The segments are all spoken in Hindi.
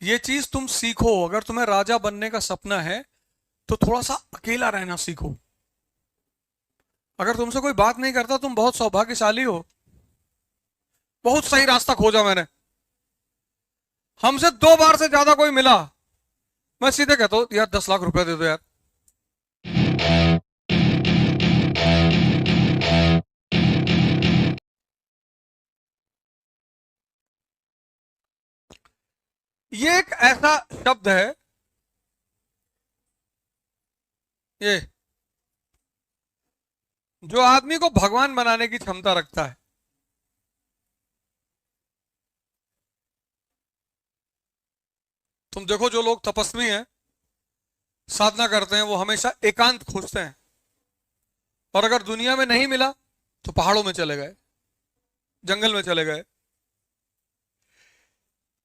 ये चीज तुम सीखो। अगर तुम्हें राजा बनने का सपना है तो थोड़ा सा अकेला रहना सीखो। अगर तुमसे कोई बात नहीं करता तुम बहुत सौभाग्यशाली हो। बहुत सही रास्ता खोजा मैंने। हमसे 2 बार से ज्यादा कोई मिला, मैं सीधे कहता हूँ यार 10 लाख रुपया दे दो यार। ये एक ऐसा शब्द है, ये जो आदमी को भगवान बनाने की क्षमता रखता है। तुम देखो जो लोग तपस्वी हैं, साधना करते हैं, वो हमेशा एकांत खोजते हैं। और अगर दुनिया में नहीं मिला तो पहाड़ों में चले गए, जंगल में चले गए।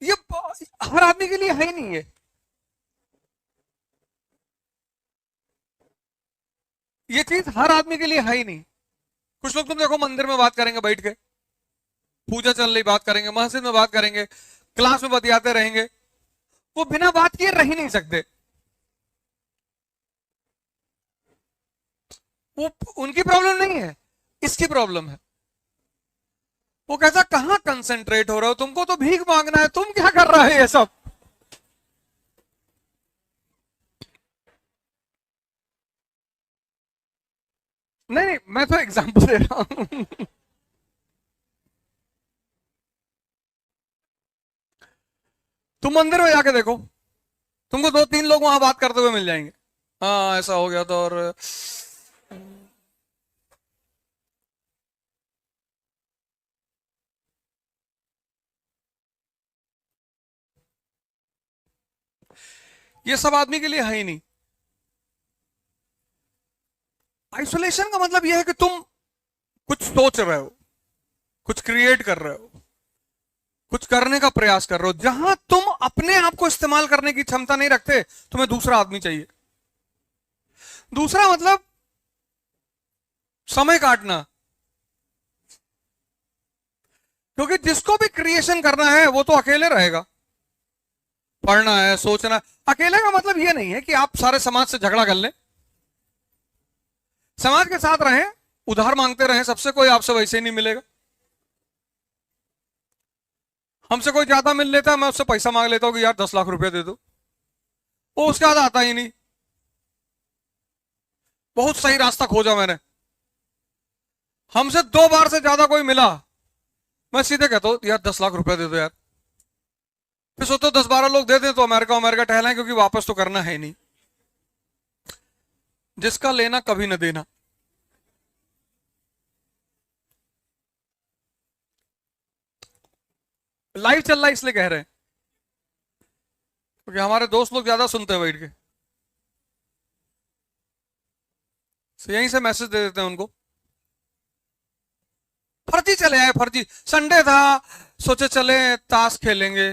ये हर आदमी के लिए है ही नहीं है। ये चीज हर आदमी के लिए है ही नहीं। कुछ लोग तुम देखो मंदिर में बात करेंगे बैठ के, पूजा चल रही बात करेंगे, मस्जिद में बात करेंगे, क्लास में बतियाते रहेंगे। वो बिना बात किए रह ही नहीं सकते। वो उनकी प्रॉब्लम नहीं है, इसकी प्रॉब्लम है। वो कहता कहां कंसंट्रेट हो रहे हो, तुमको तो भीख मांगना है, तुम क्या कर रहे हो ये सब। नहीं नहीं, मैं तो एग्जांपल दे रहा हूं। तुम मंदिर में जाके देखो, तुमको 2-3 लोग वहां बात करते हुए मिल जाएंगे। हाँ ऐसा हो गया था, और ये सब आदमी के लिए है ही नहीं। आइसोलेशन का मतलब यह है कि तुम कुछ सोच रहे हो, कुछ क्रिएट कर रहे हो, कुछ करने का प्रयास कर रहे हो। जहां तुम अपने आप को इस्तेमाल करने की क्षमता नहीं रखते, तुम्हें दूसरा आदमी चाहिए। दूसरा मतलब समय काटना। क्योंकि जिसको भी क्रिएशन करना है वो तो अकेले रहेगा। पढ़ना है, सोचना है। अकेले का मतलब ये नहीं है कि आप सारे समाज से झगड़ा कर लें। समाज के साथ रहें, उधार मांगते रहें सबसे, कोई आपसे वैसे ही नहीं मिलेगा। हमसे कोई ज्यादा मिल लेता है, मैं उससे पैसा मांग लेता हूं कि यार 10 लाख रुपया दे दो, वो उसके बाद आता ही नहीं। बहुत सही रास्ता खोजा मैंने। हमसे 2 बार से ज्यादा कोई मिला, मैं सीधे कहता हूँ यार 10 लाख रुपया दे दो यार। फिर सोचो 10-12 लोग दे दें तो अमेरिका अमेरिका टहलाएं, क्योंकि वापस तो करना है नहीं। जिसका लेना कभी न देना। लाइव चल रहा है इसलिए कह रहे हैं, क्योंकि हमारे दोस्त लोग ज्यादा सुनते हैं बैठ के, तो यहीं से मैसेज दे देते हैं उनको। फर्जी चले आए, फर्जी। संडे था, सोचे चले ताश खेलेंगे।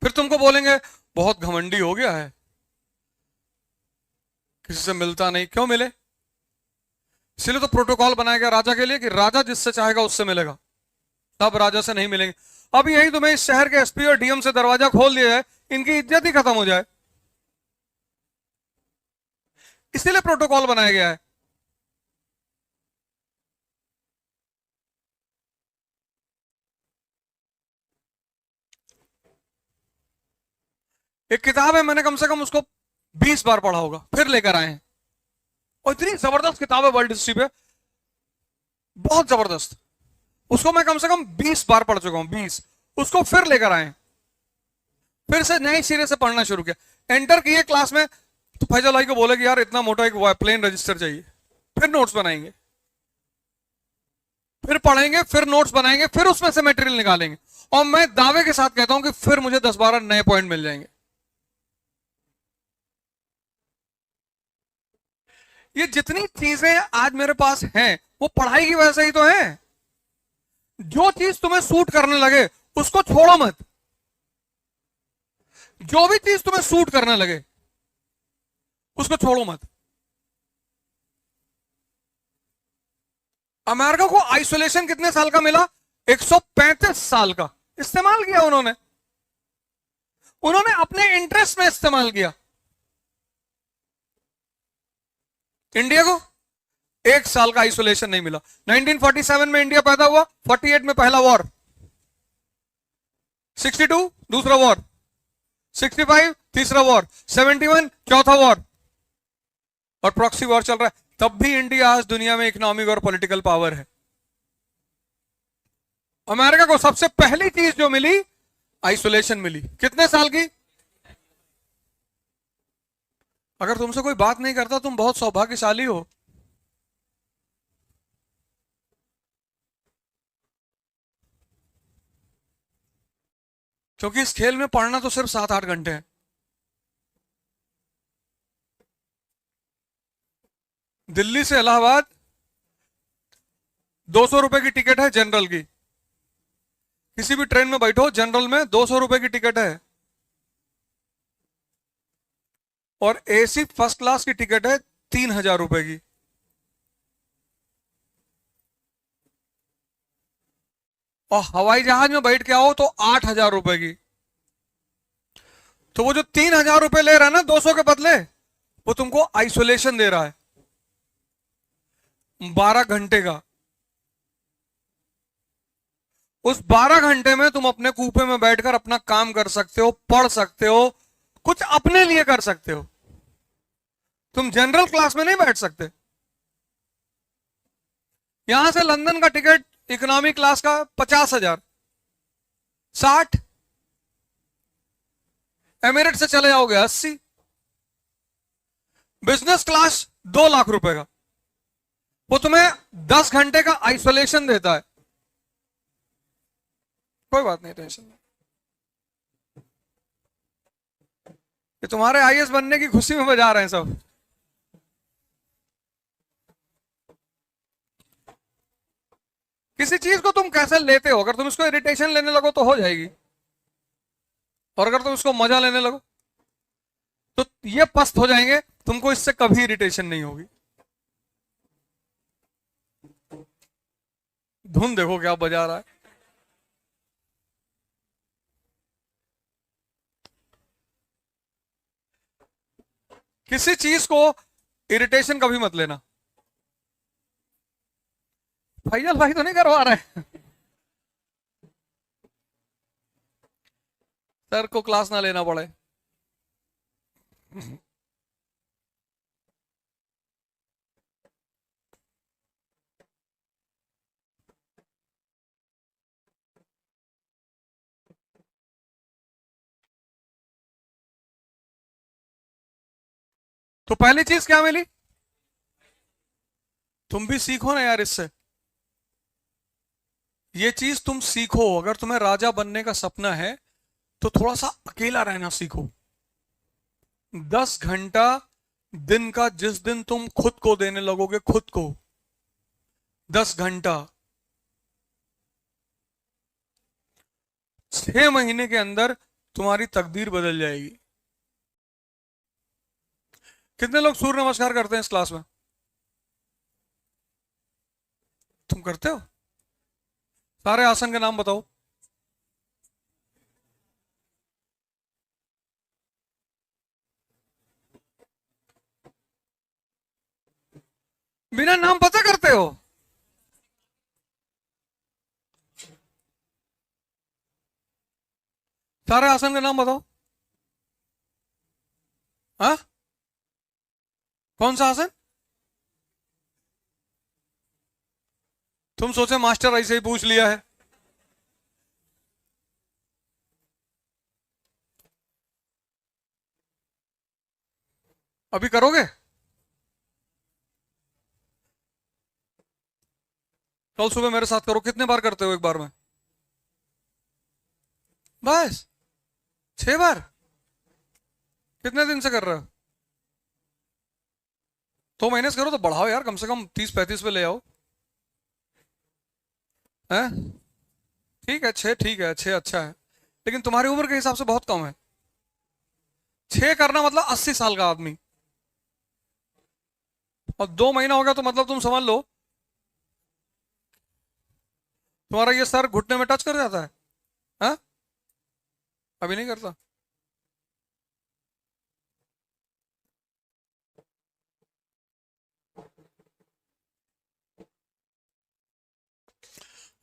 फिर तुमको बोलेंगे बहुत घमंडी हो गया है, किसी से मिलता नहीं। क्यों मिले? इसलिए तो प्रोटोकॉल बनाया गया राजा के लिए कि राजा जिससे चाहेगा उससे मिलेगा, तब राजा से नहीं मिलेंगे। अब यही तुम्हें इस शहर के एसपी और डीएम से दरवाजा खोल दिया है, इनकी इज्जत ही खत्म हो जाए, इसीलिए प्रोटोकॉल बनाया गया है। एक किताब है, मैंने कम से कम उसको 20 बार पढ़ा होगा, फिर लेकर आए हैं। और इतनी जबरदस्त किताब है वर्ल्ड हिस्ट्री पे, बहुत जबरदस्त। उसको मैं कम से कम 20 बार पढ़ चुका हूं, 20। उसको फिर लेकर आए, फिर से नए सिरे से पढ़ना शुरू किया। एंटर किए क्लास में तो फैजल भाई को बोले कि यार इतना मोटा एक प्लेन रजिस्टर चाहिए। फिर नोट्स बनाएंगे, फिर पढ़ेंगे, फिर नोट्स बनाएंगे, फिर उसमें से मटेरियल निकालेंगे। और मैं दावे के साथ कहता हूं कि फिर मुझे 10-12 नए पॉइंट मिल जाएंगे। ये जितनी चीजें आज मेरे पास हैं वो पढ़ाई की वजह से ही तो है। जो चीज तुम्हें सूट करने लगे उसको छोड़ो मत। जो भी चीज तुम्हें सूट करने लगे उसको छोड़ो मत। अमेरिका को आइसोलेशन कितने साल का मिला? 135 साल का इस्तेमाल किया उन्होंने। उन्होंने अपने इंटरेस्ट में इस्तेमाल किया। इंडिया को 1 साल का आइसोलेशन नहीं मिला। 1947 में इंडिया पैदा हुआ, 48 में पहला वॉर, 62 दूसरा वॉर, 65 तीसरा वॉर, 71 चौथा वॉर, और प्रॉक्सी वॉर चल रहा है। तब भी इंडिया आज दुनिया में इकोनॉमिक और पॉलिटिकल पावर है। अमेरिका को सबसे पहली चीज जो मिली, आइसोलेशन मिली। कितने साल की? अगर तुमसे कोई बात नहीं करता, तुम बहुत सौभाग्यशाली हो। क्योंकि इस खेल में पढ़ना तो सिर्फ 7-8 घंटे है। दिल्ली से इलाहाबाद 200 रुपए की टिकट है जनरल की। किसी भी ट्रेन में बैठो जनरल में 200 रुपए की टिकट है, और एसी फर्स्ट क्लास की टिकट है 3000 रुपए की। और हवाई जहाज में बैठ के आओ तो 8000 रुपए की। तो वो जो 3000 रुपए ले रहा है ना 200 के बदले, वो तुमको आइसोलेशन दे रहा है 12 घंटे का। उस 12 घंटे में तुम अपने कूपे में बैठकर अपना काम कर सकते हो, पढ़ सकते हो, कुछ अपने लिए कर सकते हो। तुम जनरल क्लास में नहीं बैठ सकते। यहां से लंदन का टिकट इकोनॉमी क्लास का 50,000, 60, एमिरेट से चले जाओगे 80, बिजनेस क्लास 2 लाख रुपए का। वो तुम्हें 10 घंटे का आइसोलेशन देता है। कोई बात नहीं, टेंशन नहीं। ये तुम्हारे आईएएस बनने की खुशी में बजा रहे हैं सब। किसी चीज को तुम कैसे लेते हो? अगर तुम इसको इरिटेशन लेने लगो तो हो जाएगी, और अगर तुम इसको मजा लेने लगो तो ये पस्त हो जाएंगे। तुमको इससे कभी इरिटेशन नहीं होगी। धुन देखो क्या बजा रहा है। किसी चीज को इरिटेशन कभी मत लेना। फैजल भाई तो नहीं करवा रहे हैं? सर को क्लास ना लेना पड़े। तो पहली चीज क्या मिली? तुम भी सीखो ना यार इससे। ये चीज तुम सीखो। अगर तुम्हें राजा बनने का सपना है तो थोड़ा सा अकेला रहना सीखो। 10 घंटा दिन का जिस दिन तुम खुद को देने लगोगे, खुद को 10 घंटा, 6 महीने के अंदर तुम्हारी तकदीर बदल जाएगी। कितने लोग सूर्य नमस्कार करते हैं इस क्लास में? तुम करते हो? सारे आसन के नाम बताओ। बिना नाम पता करते हो? सारे आसन के नाम बताओ। हाँ, कौन सा आसन? तुम सोचे मास्टर ऐसे ही पूछ लिया है। अभी करोगे? कल सुबह मेरे साथ करो। कितने बार करते हो एक बार में? बस 6 बार? कितने दिन से कर रहे हो? 2 महीने से करो तो बढ़ाओ यार, कम से कम 30-35 पे ले आओ। हैं? ठीक है 6, ठीक है 6 अच्छा है, लेकिन तुम्हारी उम्र के हिसाब से बहुत कम है। 6 करना मतलब 80 साल का आदमी, और 2 महीना हो गया तो मतलब तुम समझ लो तुम्हारा ये सर घुटने में टच कर जाता है? हाँ, अभी नहीं करता।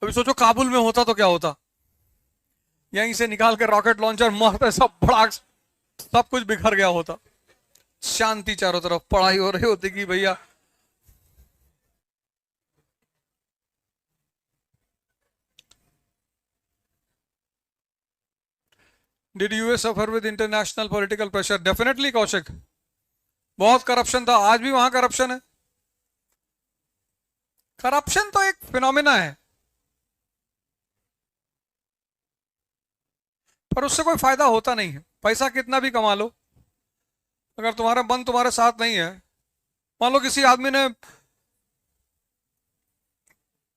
अभी सोचो काबुल में होता तो क्या होता, यहीं से निकाल के रॉकेट लॉन्चर मारते, सब भड़ाक, सब कुछ बिखर गया होता। शांति चारों तरफ, पढ़ाई हो रही होती कि भैया। Did US suffer with international political pressure? Definitely Kaushik, बहुत करप्शन था, आज भी वहां करप्शन है। करप्शन तो एक फिनोमिना है, पर उससे कोई फायदा होता नहीं है। पैसा कितना भी कमा लो, अगर तुम्हारा मन तुम्हारे साथ नहीं है, मान लो किसी आदमी ने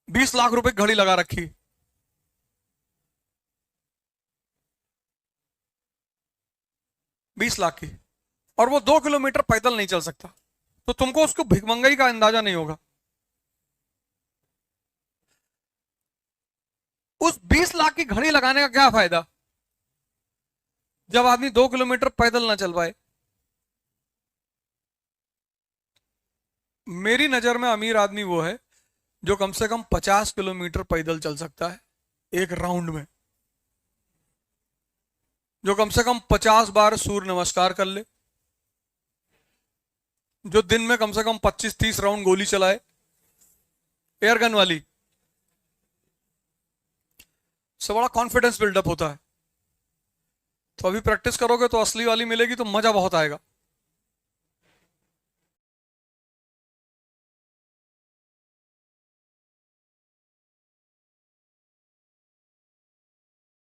20 लाख रुपए की घड़ी लगा रखी, 20 लाख की, और वो 2 किलोमीटर पैदल नहीं चल सकता, तो तुमको उसको भिखमंगाई का अंदाजा नहीं होगा। उस 20 लाख की घड़ी लगाने का क्या फायदा जब आदमी 2 किलोमीटर पैदल ना चल पाए? मेरी नजर में अमीर आदमी वो है जो कम से कम 50 किलोमीटर पैदल चल सकता है एक राउंड में, जो कम से कम 50 बार सूर्य नमस्कार कर ले, जो दिन में कम से कम 25-30 राउंड गोली चलाए, एयरगन वाली, से बड़ा कॉन्फिडेंस बिल्डअप होता है। तो अभी प्रैक्टिस करोगे तो असली वाली मिलेगी, तो मजा बहुत आएगा।